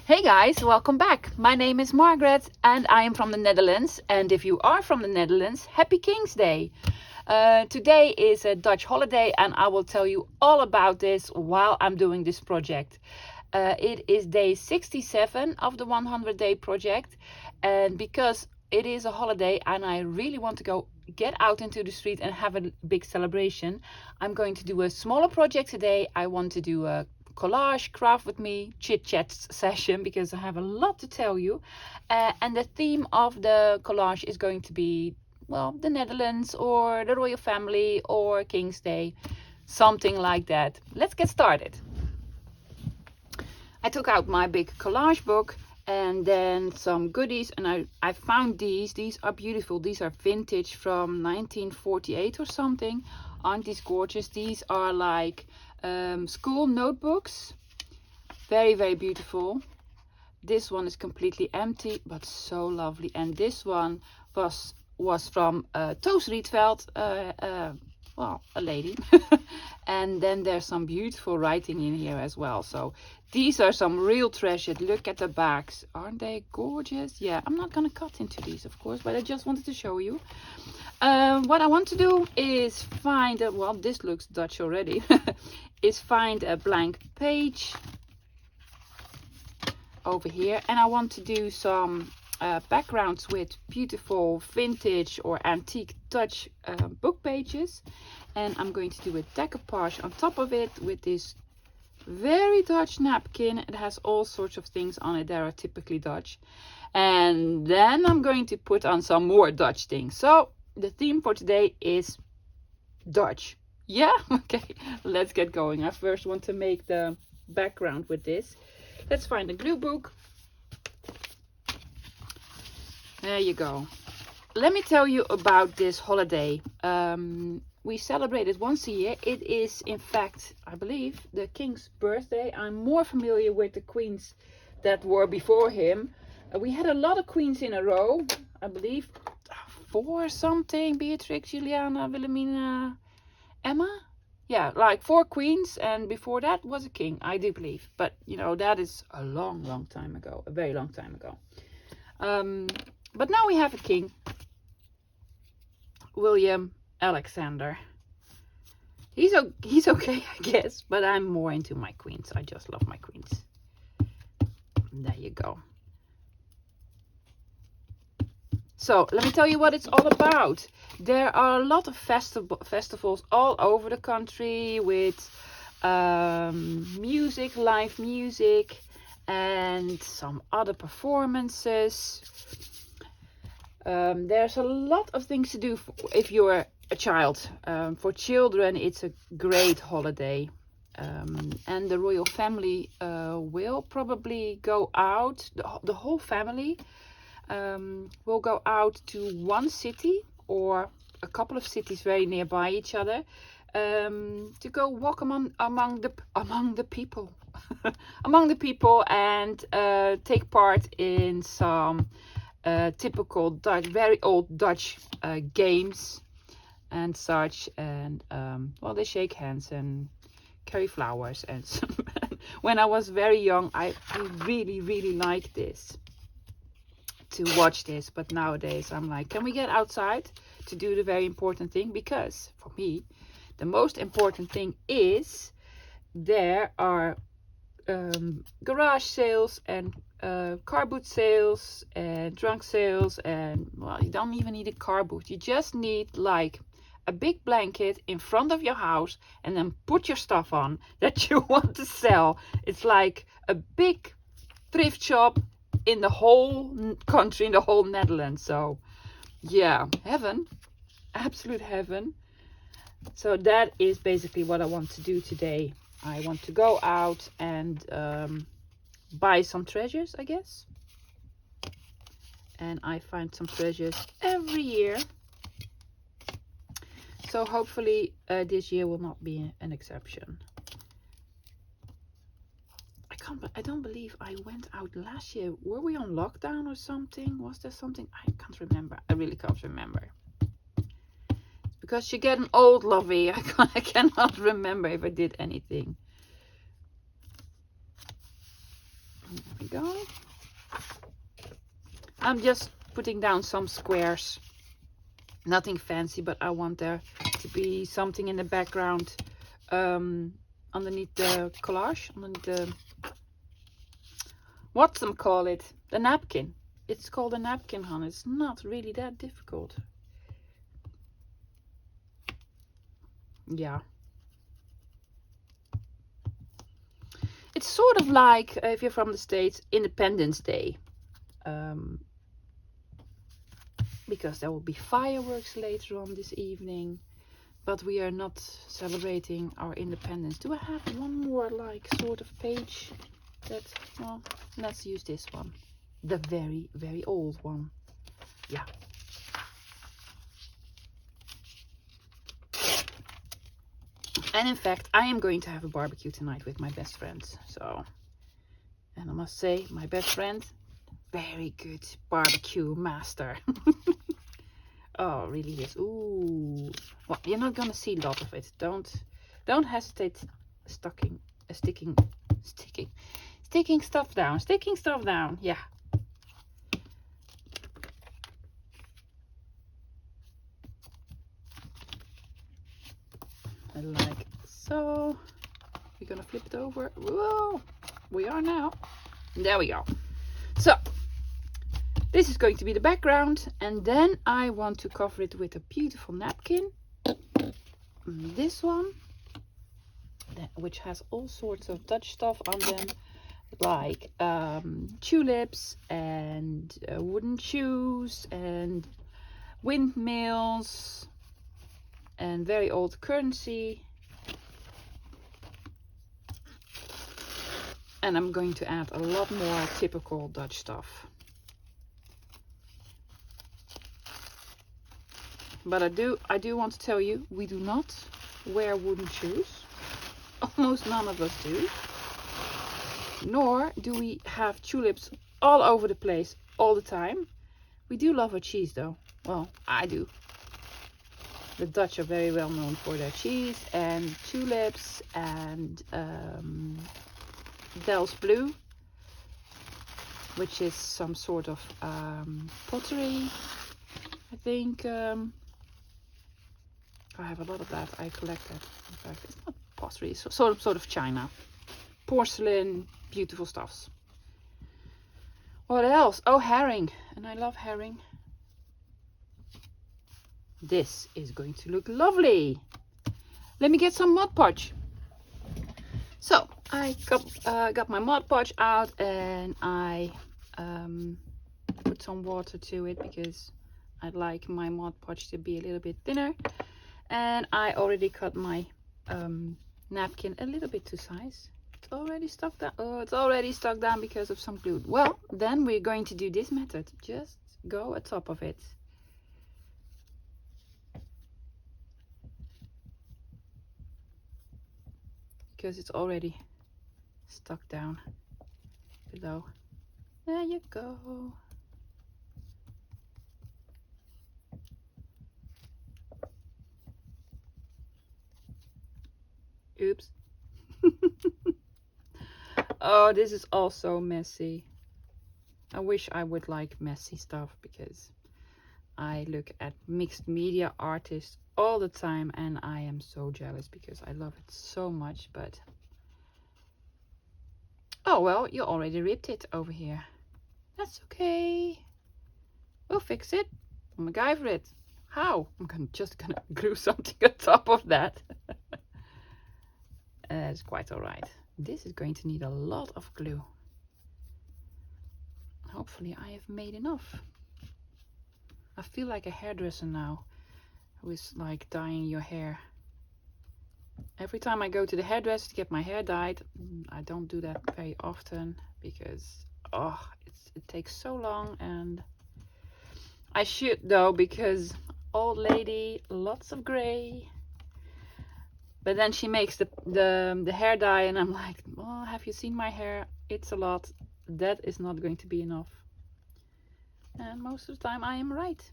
Hey guys, welcome back. My name is Margaret and I am from the Netherlands. And if you are from the Netherlands, Happy King's Day. Today is a Dutch holiday and I will tell you all about this while I'm doing this project. It is day 67 of the 100-day project. And because it is a holiday and I really want to get out into the street and have a big celebration, I'm going to do a smaller project today. I want to do a collage, craft with me, chit chat session because I have a lot to tell you. And the theme of the collage is going to be, well, the Netherlands or the royal family or King's Day, something like that. Let's get started. I took out my big collage book and then some goodies, and I found these. These are beautiful. These are vintage from 1948 or something. Aren't these gorgeous? These are like school notebooks. Very, very beautiful. This one is completely empty, but so lovely. And this one was from Toos Rietveld, well, a lady. And then there's some beautiful writing in here as well. So these are some real treasures. Look at the backs. Aren't they gorgeous? Yeah, I'm not gonna cut into these, of course, but I just wanted to show you. What I want to do is find a, well, this looks Dutch already, is find a blank page over here, and I want to do some backgrounds with beautiful vintage or antique Dutch book pages, and I'm going to do a decoupage on top of it with this very Dutch napkin. It has all sorts of things on it that are typically Dutch, and then I'm going to put on some more Dutch things. So the theme for today is Dutch. Yeah, okay, let's get going. I first want to make the background with this. Let's find a glue book. There you go. Let me tell you about this holiday. We celebrate it once a year. It is, in fact, I believe, the king's birthday. I'm more familiar with the queens that were before him. We had a lot of queens in a row, I believe. 4 something, Beatrix, Juliana, Wilhelmina, Emma. Yeah, like 4 queens, and before that was a king, I do believe. But, you know, that is a long, long time ago, a very long time ago. But now we have a king, William Alexander. He's okay, I guess, but I'm more into my queens. I just love my queens. There you go. So let me tell you what it's all about. There are a lot of festivals all over the country with music, live music, and some other performances. There's a lot of things to do if you're a child. For children, it's a great holiday. And the royal family will probably go out, the whole family will go out to one city or a couple of cities very nearby each other to go walk among the people among the people and take part in some typical Dutch, very old Dutch games and such, and well, they shake hands and carry flowers and some. When I was very young, I really liked this, to watch this, but nowadays I'm like, can we get outside to do the very important thing? Because for me, the most important thing is there are garage sales and car boot sales and trunk sales, and well, you don't even need a car boot. You just need like a big blanket in front of your house and then put your stuff on that you want to sell. It's like a big thrift shop in the whole country, in the whole Netherlands. So yeah, heaven, absolute heaven. So that is basically what I want to do today. I want to go out and buy some treasures, I guess. And I find some treasures every year. So hopefully this year will not be an exception. I don't believe I went out last year. Were we on lockdown or something? Was there something? I can't remember. I really can't remember. Because you're getting old, lovey. I cannot remember if I did anything. go. I'm just putting down some squares. Nothing fancy, but I want there to be something in the background underneath the collage, underneath the, what's them call it? The napkin. It's called a napkin, hon. It's not really that difficult. Yeah. It's sort of like, if you're from the States, Independence Day. Because there will be fireworks later on this evening. But we are not celebrating our independence. Do I have one more, like, sort of page? That, well, let's use this one. The very, very old one. Yeah. And in fact, I am going to have a barbecue tonight with my best friends. So, and I must say, my best friend, very good barbecue master. Oh, really is. Ooh. Well, you're not gonna see a lot of it. Don't hesitate sticking stuff down. Sticking stuff down. Yeah. Like so. We're gonna flip it over. Whoa! We are now. There we go. So this is going to be the background, and then I want to cover it with a beautiful napkin. This one, which has all sorts of Dutch stuff on them, like tulips and wooden shoes and windmills and very old currency. And I'm going to add a lot more typical Dutch stuff. But I do want to tell you, we do not wear wooden shoes. Almost none of us do. Nor do we have tulips all over the place all the time. We do love our cheese though. Well, I do. The Dutch are very well known for their cheese and tulips and Del's Blue, which is some sort of pottery, I think. I have a lot of that. I collect that. In fact, it's not pottery, it's sort of china, porcelain, beautiful stuffs. What else? Oh, herring, and I love herring. This is going to look lovely. Let me get some Mod Podge. So I got my Mod Podge out, and I put some water to it because I'd like my Mod Podge to be a little bit thinner. And I already cut my napkin a little bit to size. It's already stuck down. Oh, it's already stuck down because of some glue. Well, then we're going to do this method. Just go on top of it. Because it's already stuck down below. There you go. Oops. Oh, this is also messy. I wish I would like messy stuff because I look at mixed media artists all the time and I am so jealous because I love it so much. But oh well, you already ripped it over here. That's okay. We'll fix it. I'll MacGyver it. How? I'm just gonna glue something on top of that. It's quite alright. This is going to need a lot of glue. Hopefully I have made enough. I feel like a hairdresser now who is like dyeing your hair. Every time I go to the hairdresser to get my hair dyed, I don't do that very often because it takes so long, and I should though because old lady, lots of gray. But then she makes the hair dye and I'm like, oh, have you seen my hair? It's a lot. That is not going to be enough. And most of the time I am right.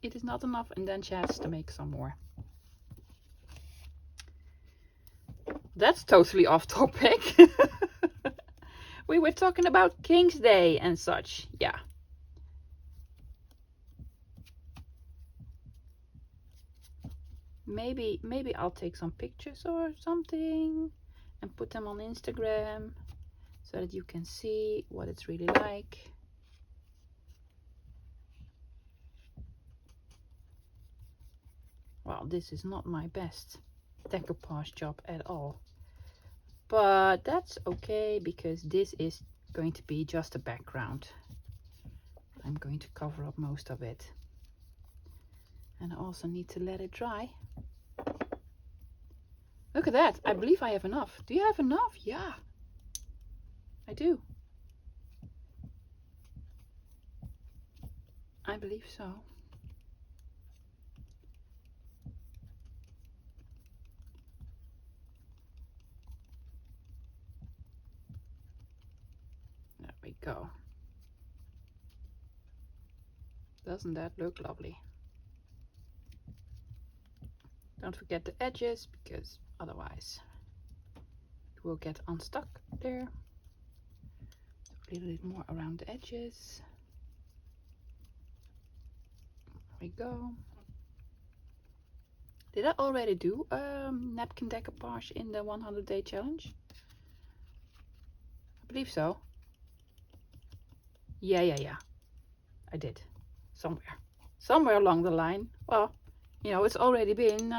It is not enough, and then she has to make some more. That's totally off topic. We were talking about King's Day and such. Yeah. Maybe I'll take some pictures or something and put them on Instagram so that you can see what it's really like. Well, this is not my best decoupage job at all, but that's okay because this is going to be just a background. I'm going to cover up most of it, and I also need to let it dry. Look at that. I believe I have enough. Do you have enough? Yeah, I do. I believe so. There we go. Doesn't that look lovely? Don't forget the edges, because otherwise it will get unstuck there. A little bit more around the edges. There we go. Did I already do napkin decoupage in the 100-day challenge? I believe so. Yeah. I did. Somewhere along the line. Well, you know, it's already been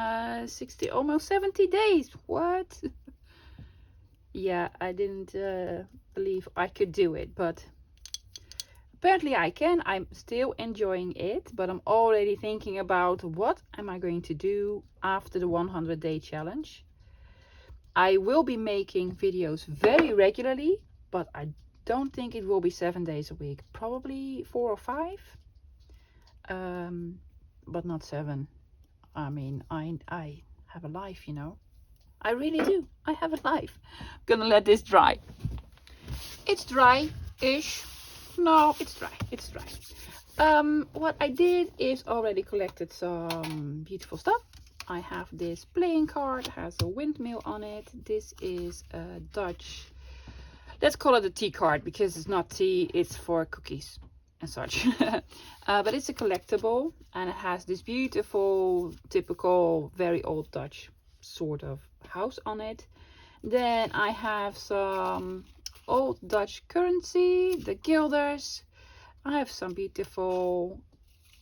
60, almost 70 days. What? Yeah, I didn't believe I could do it, but apparently I can. I'm still enjoying it, but I'm already thinking about what am I going to do after the 100-day challenge. I will be making videos very regularly, but I don't think it will be 7 days a week. Probably 4 or 5, but not 7. I mean, I have a life, you know. I really do. I have a life. I'm gonna let this dry. It's dry-ish. No, it's dry. It's dry. What I did is already collected some beautiful stuff. I have this playing card, has a windmill on it. This is a Dutch, let's call it a tea card because it's not tea, it's for cookies and such. But it's a collectible and it has this beautiful, typical, very old Dutch sort of house on it. Then I have some old Dutch currency, the guilders. I have some beautiful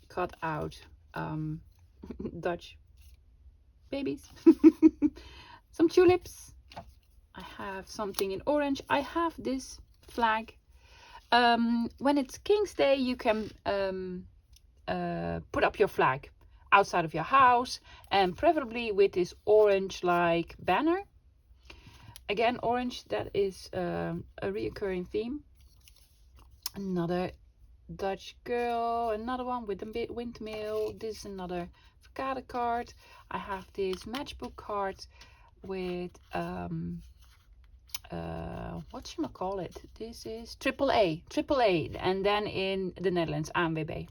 cut out Dutch babies. Some tulips. I have something in orange. I have this flag. When it's King's Day, you can put up your flag outside of your house, and preferably with this orange like banner. Again, orange, that is a reoccurring theme. Another Dutch girl, another one with a windmill. This is another avocado card. I have this matchbook card with whatchamacallit, this is AAA, and then in the Netherlands ANWB.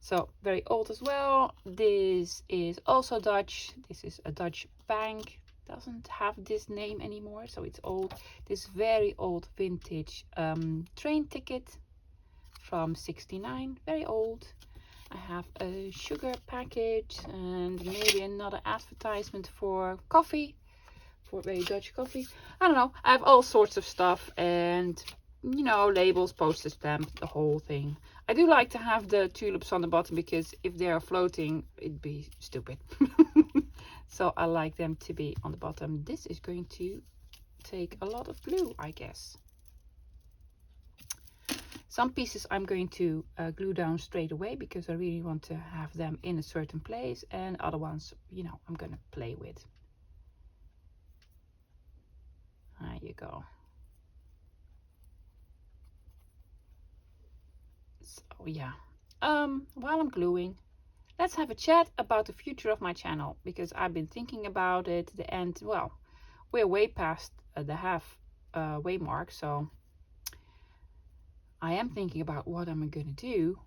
So very old as well. This is also Dutch. This is a Dutch bank. Doesn't have this name anymore, so it's old. This very old vintage train ticket from '69, very old. I have a sugar package and maybe another advertisement for coffee, for very Dutch coffee. I don't know, I have all sorts of stuff, and you know, labels, postage stamp, the whole thing. I do like to have the tulips on the bottom because if they are floating, it'd be stupid. So I like them to be on the bottom. This is going to take a lot of glue, I guess. Some pieces I'm going to glue down straight away because I really want to have them in a certain place, and other ones, you know, I'm gonna play with. There you go. So yeah, while I'm gluing, let's have a chat about the future of my channel, because I've been thinking about it. The end, well, we're way past the halfway mark, so I am thinking about what I'm gonna do.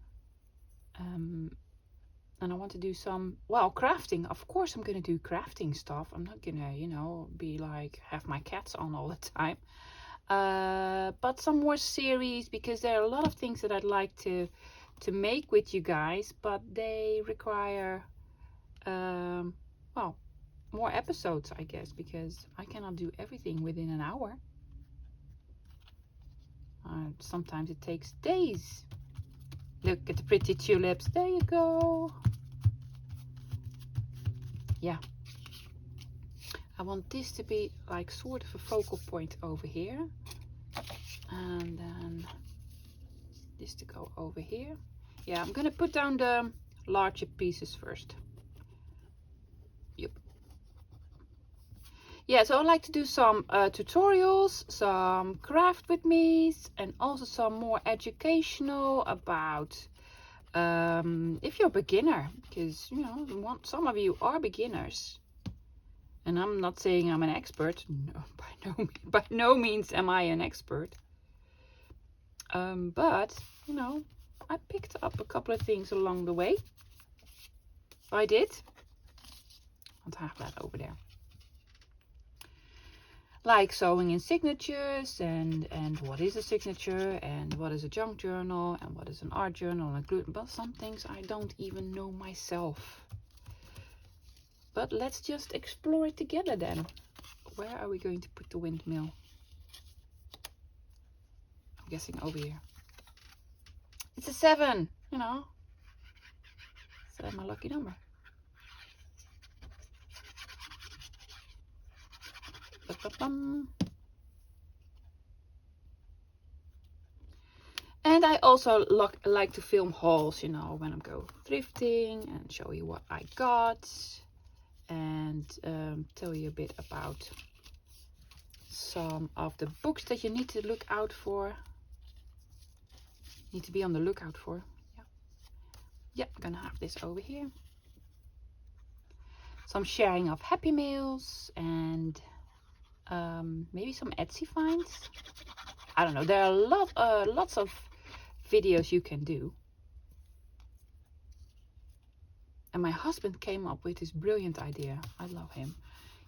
And I want to do some, well, crafting. Of course I'm gonna do crafting stuff. I'm not gonna, you know, be like, have my cats on all the time. but some more series, because there are a lot of things that I'd like to make with you guys, but they require well, more episodes, I guess, because I cannot do everything within an hour. Sometimes it takes days. Look at the pretty tulips. There you go. Yeah. I want this to be like sort of a focal point over here. And then this to go over here. Yeah, I'm gonna put down the larger pieces first. Yep. Yeah, so I like to do some tutorials, some craft with me's, and also some more educational about if you're a beginner, because you know some of you are beginners, and I'm not saying I'm an expert. No, by no means am I an expert. But you know, I picked up a couple of things along the way. I did. I'll have that over there. Like sewing in signatures, and what is a signature, and what is a junk journal, and what is an art journal, and gluten. But some things I don't even know myself. But let's just explore it together then. Where are we going to put the windmill? I'm guessing over here. It's a 7, you know. So that's my lucky number. And I also like to film hauls, you know, when I go thrifting, and show you what I got, and tell you a bit about some of the books that you need to look out for. Need to be on the lookout for. Yeah, I'm gonna have this over here. Some sharing of Happy Meals, and maybe some Etsy finds. I don't know. There are lots of videos you can do. And my husband came up with this brilliant idea. I love him.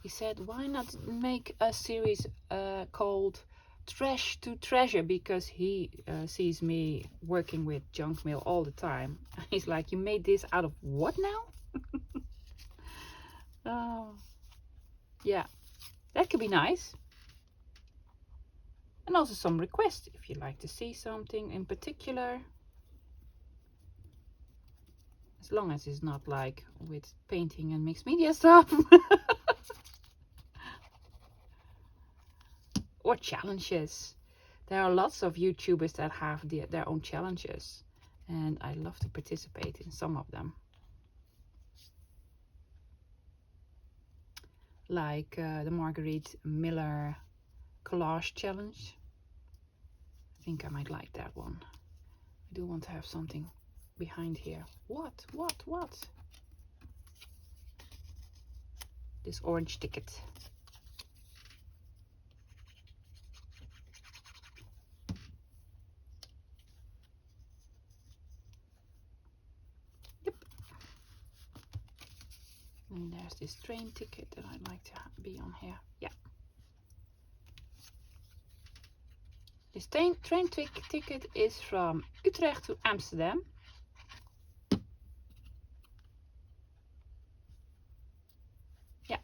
He said, why not make a series called Trash to Treasure, because he sees me working with junk mail all the time. He's like, you made this out of what now? Oh, yeah, that could be nice. And also some requests if you like to see something in particular. As long as it's not like with painting and mixed media stuff. Or challenges. There are lots of YouTubers that have their own challenges, and I love to participate in some of them. Like the Marguerite Miller Collage challenge. I think I might like that one. I do want to have something behind here. What? This orange ticket. Yep. And there's this train ticket that I'd like to be on here. Yeah. This train ticket is from Utrecht to Amsterdam. Yeah.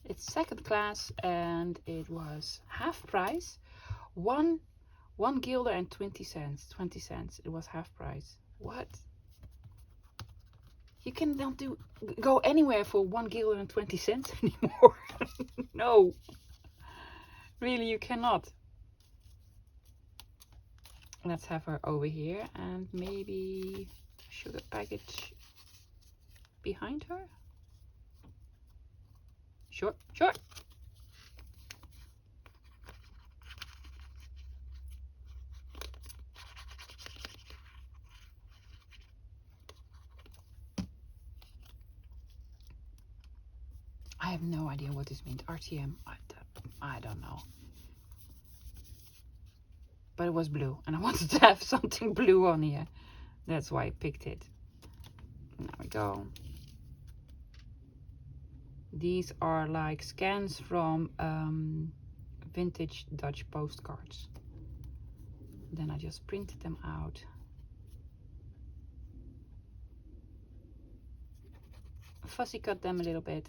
It's second class, and it was half price. One guilder and 20 cents. 20 cents. It was half price. What? You cannot go anywhere for 1 guilder and 20 cents anymore. No. Really, you cannot. Let's have her over here, and maybe sugar package behind her. Sure. I have no idea what this means. RTM, I don't know. But it was blue, and I wanted to have something blue on here. That's why I picked it. There we go. These are like scans from vintage Dutch postcards. Then I just printed them out. Fussy cut them a little bit.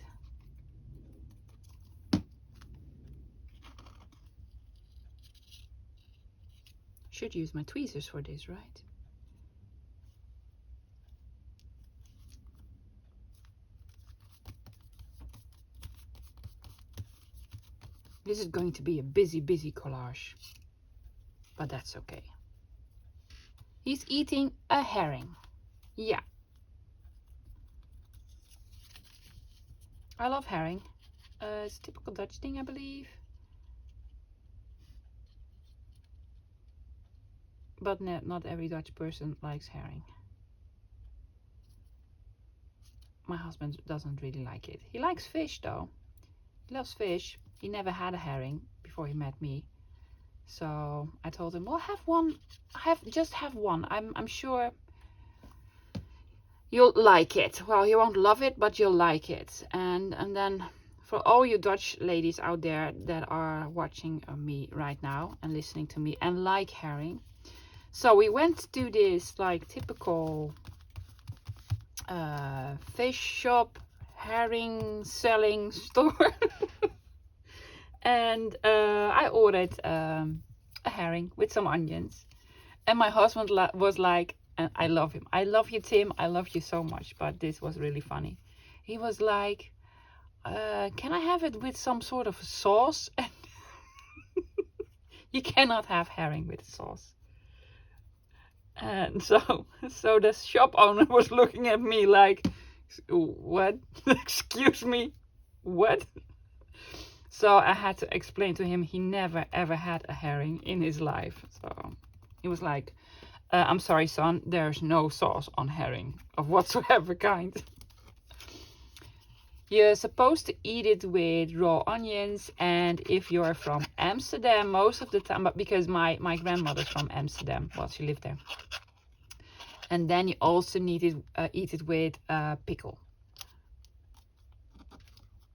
Should use my tweezers for this, right? This is going to be a busy collage, but that's okay. He's eating a herring. Yeah. I love herring. It's a typical Dutch thing, I believe. But not every Dutch person likes herring. My husband doesn't really like it. He likes fish though. He loves fish. He never had a herring before he met me. So I told him, well, have one. Just have one. I'm sure you'll like it. Well, you won't love it, but you'll like it. And then for all you Dutch ladies out there that are watching me right now and listening to me and like herring. So we went to this like typical fish shop, herring selling store. And I ordered a herring with some onions. And my husband was like, and I love him. I love you, Tim. I love you so much. But this was really funny. He was like, can I have it with some sort of sauce? You cannot have herring with sauce. And so the shop owner was looking at me like, what? Excuse me, what? So I had to explain to him he never ever had a herring in his life. So he was like, I'm sorry, son, there's no sauce on herring of whatsoever kind. You're supposed to eat it with raw onions, and if you're from Amsterdam, most of the time, but because my grandmother's from Amsterdam, well, she lived there. And then you also need to eat it with pickle.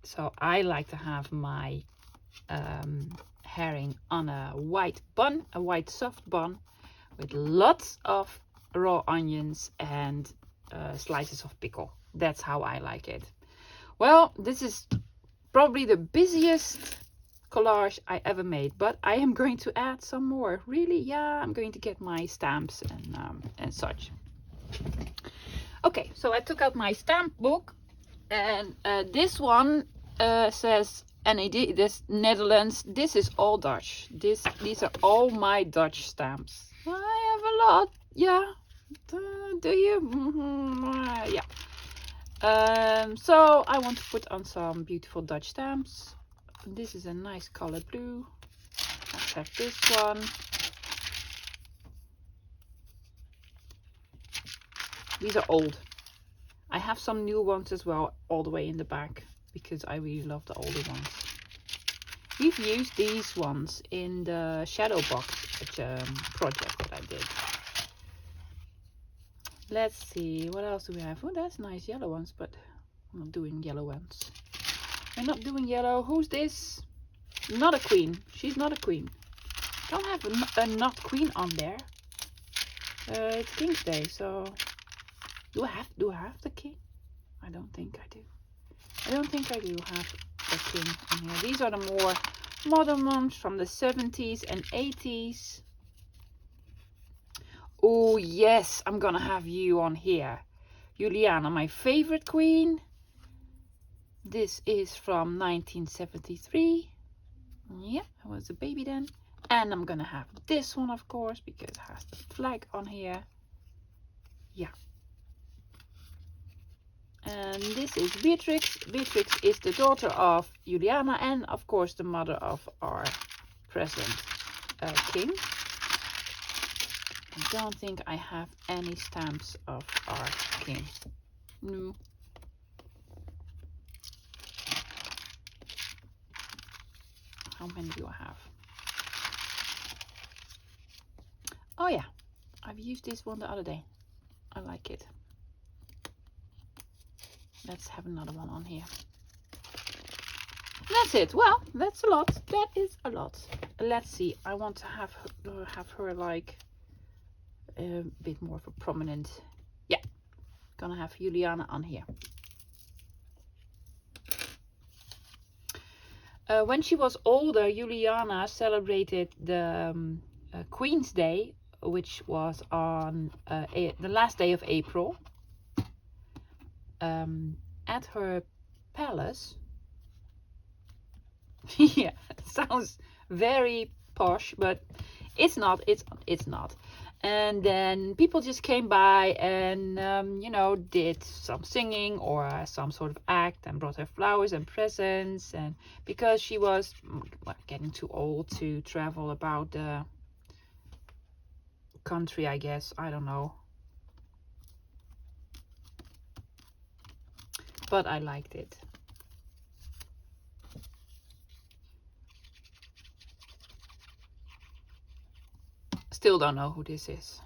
So I like to have my herring on a white bun, a white soft bun, with lots of raw onions and slices of pickle. That's how I like it. Well, this is probably the busiest collage I ever made, but I am going to add some more. Really, yeah, I'm going to get my stamps and such. Okay, so I took out my stamp book, and this one says NAD, this Netherlands. This is all Dutch. These are all my Dutch stamps. I have a lot. Yeah. Do you? Yeah. So I want to put on some beautiful Dutch stamps. This is a nice color blue. Let's have this one. These are old. I have some new ones as well, all the way in the back, because I really love the older ones. We've used these ones in the shadow box project that I did. Let's see, what else do we have? Oh, that's nice yellow ones, but I'm not doing yellow ones. I'm not doing yellow. Who's this? Not a queen. She's not a queen. Don't have a not queen on there. It's King's Day, so do I have the king? I don't think I do. I don't think I do have the king on here. These are the more modern ones from the 70s and 80s. Oh yes, I'm gonna have you on here. Juliana, my favorite queen. This is from 1973. Yeah, I was a baby then. And I'm gonna have this one, of course, because it has the flag on here. Yeah. And this is Beatrix. Beatrix is the daughter of Juliana and, of course, the mother of our present king. I don't think I have any stamps of our king. No. How many do I have? Oh yeah, I've used this one the other day. I like it. Let's have another one on here. That's it. Well, that's a lot. That is a lot. Let's see. I want to have her like a bit more of a prominent. Yeah, gonna have Juliana on here. When she was older, Juliana celebrated the Queen's Day, which was on the last day of April, at her palace. Yeah, it sounds very posh, but it's not. It's not. And then people just came by and you know, did some singing or some sort of act and brought her flowers and presents. And because she was getting too old to travel about the country, I guess, I don't know, but I liked it. Still don't know who this is.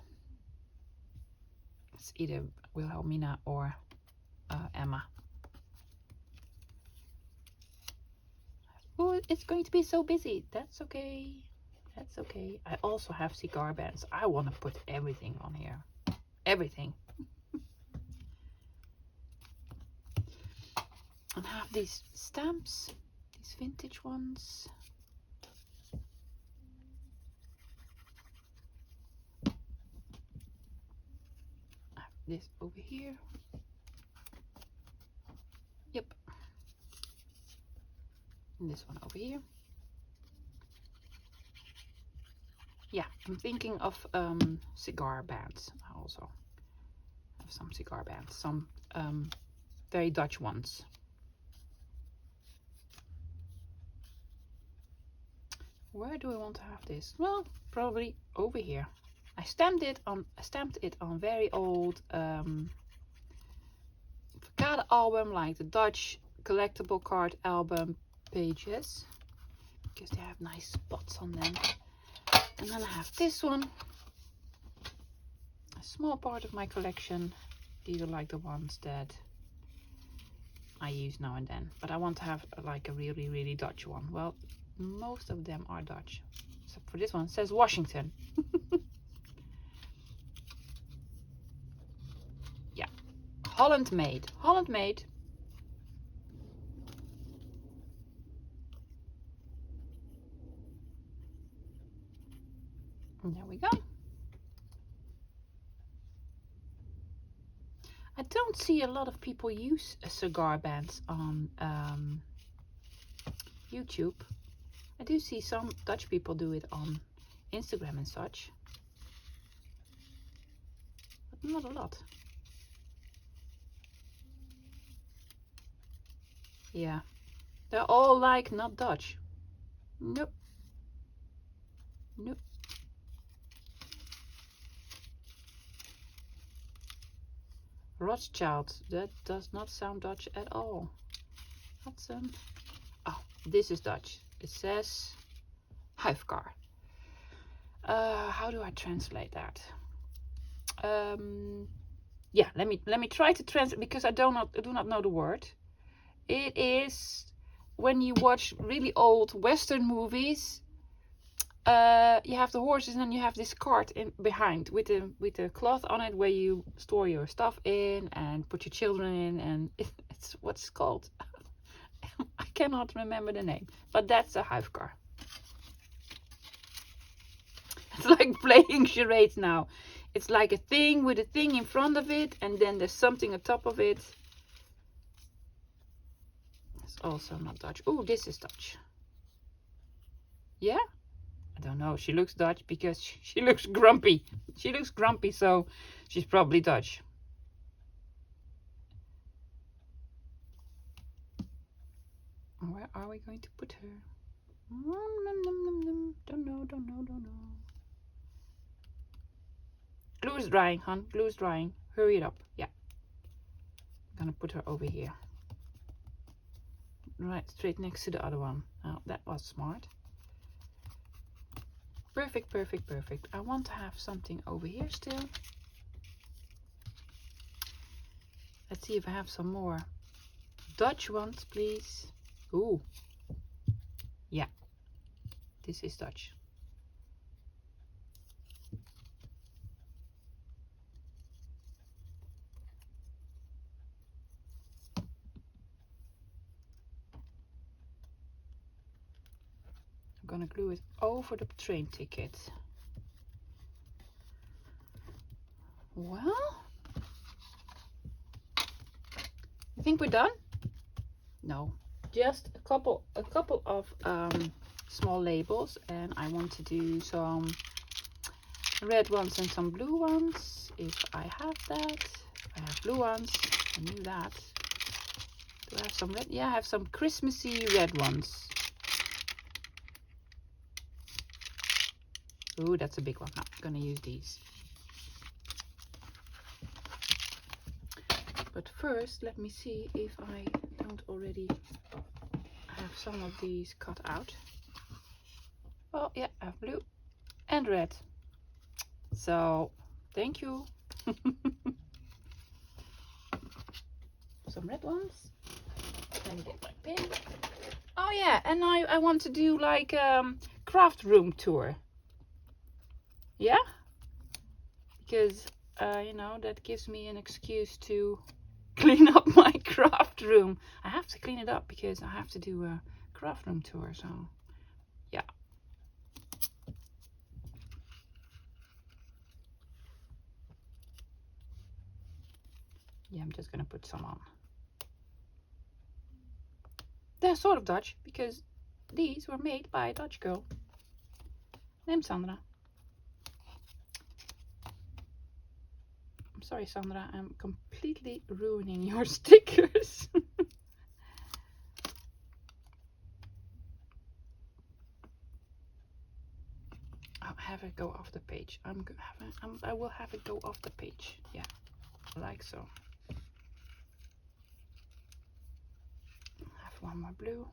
It's either Wilhelmina or Emma. Oh, it's going to be so busy. That's okay. That's okay. I also have cigar bands. I want to put everything on here. Everything. And I have these stamps. These vintage ones. I have this over here. Yep. And this one over here. Yeah, I'm thinking of cigar bands. I also have some cigar bands, some very Dutch ones. Where do I want to have this? Well, probably over here. I stamped it on very old card album, like the Dutch collectible card album pages, because they have nice spots on them. And then I have this one, a small part of my collection. These are like the ones that I use now and then, but I want to have like a really Dutch one. Well, most of them are Dutch, except for this one. It says Washington. Yeah, Holland made. Holland made. And there we go. I don't see a lot of people use cigar bands on YouTube. I do see some Dutch people do it on Instagram and such, but not a lot. Yeah, they're all like not Dutch. Nope. Nope. Rothschild, that does not sound Dutch at all. That's oh, this is Dutch. It says huifkar. How do I translate that? Yeah, let me try to translate, because I do not know the word. It is when you watch really old Western movies. You have the horses, and then you have this cart in behind with the cloth on it, where you store your stuff in and put your children in, and it's what's called. I cannot remember the name, but that's a huifkar. It's like playing charades now. It's like a thing with a thing in front of it, and then there's something on top of it. It's also not Dutch. Oh, this is Dutch. Yeah? I don't know. She looks Dutch because she looks grumpy. She looks grumpy, so she's probably Dutch. Where are we going to put her? Don't know. Glue is drying, hon. Glue is drying. Hurry it up. Yeah. I'm gonna put her over here. Right, straight next to the other one. Oh, that was smart. Perfect. I want to have something over here still. Let's see if I have some more Dutch ones, please. Ooh, Yeah, this is Dutch. I'm gonna glue it over the train ticket. Well, I think we're done. No, just a couple of small labels, and I want to do some red ones and some blue ones if I have that. I have blue ones. I knew that. Do I have some red? Yeah, I have some Christmassy red ones. Ooh, that's a big one. I'm gonna use these. But first, let me see if I don't already have some of these cut out. Oh yeah, I have blue and red. So, thank you. Some red ones. Let me get my pin. Oh yeah, and I want to do like craft room tour. Yeah? Because, you know, that gives me an excuse to clean up my craft room. I have to clean it up because I have to do a craft room tour, so yeah. Yeah, I'm just gonna put some on. They're sort of Dutch because these were made by a Dutch girl named Sandra. I'm sorry, Sandra, I'm completely ruining your stickers. I'll have it go off the page. I will have it go off the page. Yeah, like so. Have one more blue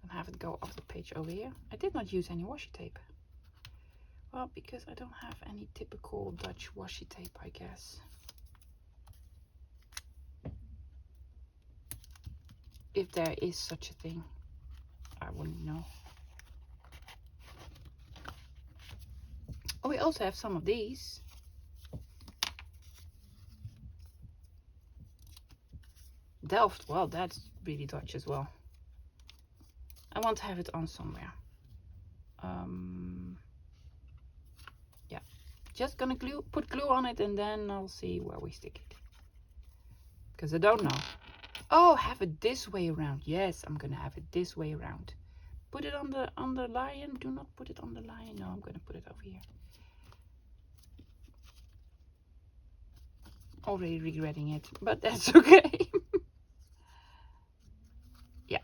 and have it go off the page over here. I did not use any washi tape. Well, because I don't have any typical Dutch washi tape, I guess. If there is such a thing, I wouldn't know. Oh, we also have some of these. Delft, well, that's really Dutch as well. I want to have it on somewhere. Yeah, just gonna put glue on it, and then I'll see where we stick it. Because I don't know. Oh, have it this way around. Yes, I'm gonna have it this way around. Put it on the lion. Do not put it on the lion. No, I'm gonna put it over here. Already regretting it, but that's okay. Yeah,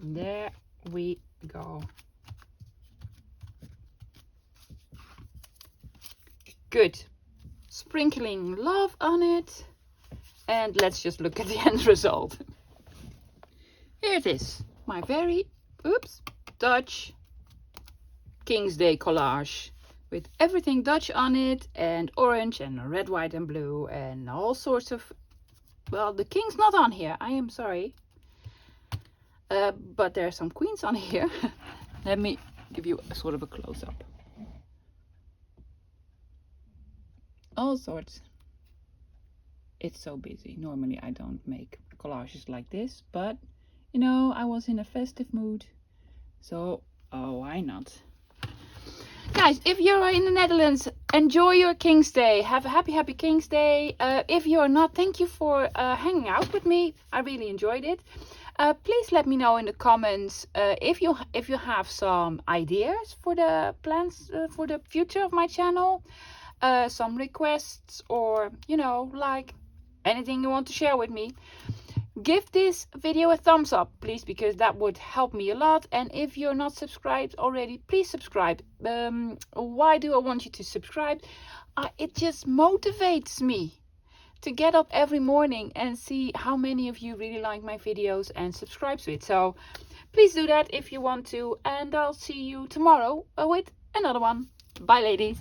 there we go. Good. Sprinkling love on it, and let's just look at the end result. Here it is, my very Dutch King's Day collage with everything Dutch on it, and orange and red, white and blue and all sorts of, well, the king's not on here, I am sorry, but there are some queens on here. Let me give you a sort of a close-up. All sorts. It's so busy. Normally I don't make collages like this, but you know, I was in a festive mood, so why not? Guys, if you're in the Netherlands, enjoy your King's Day. Have a happy King's Day. If you're not, thank you for hanging out with me. I really enjoyed it. Please let me know in the comments if you have some ideas for the plans for the future of my channel, some requests, or you know, like anything you want to share with me. Give this video a thumbs up, please, because that would help me a lot. And if you're not subscribed already, please subscribe. Why do I want you to subscribe? It just motivates me to get up every morning and see how many of you really like my videos and subscribe to it. So please do that if you want to, and I'll see you tomorrow with another one. Bye, ladies.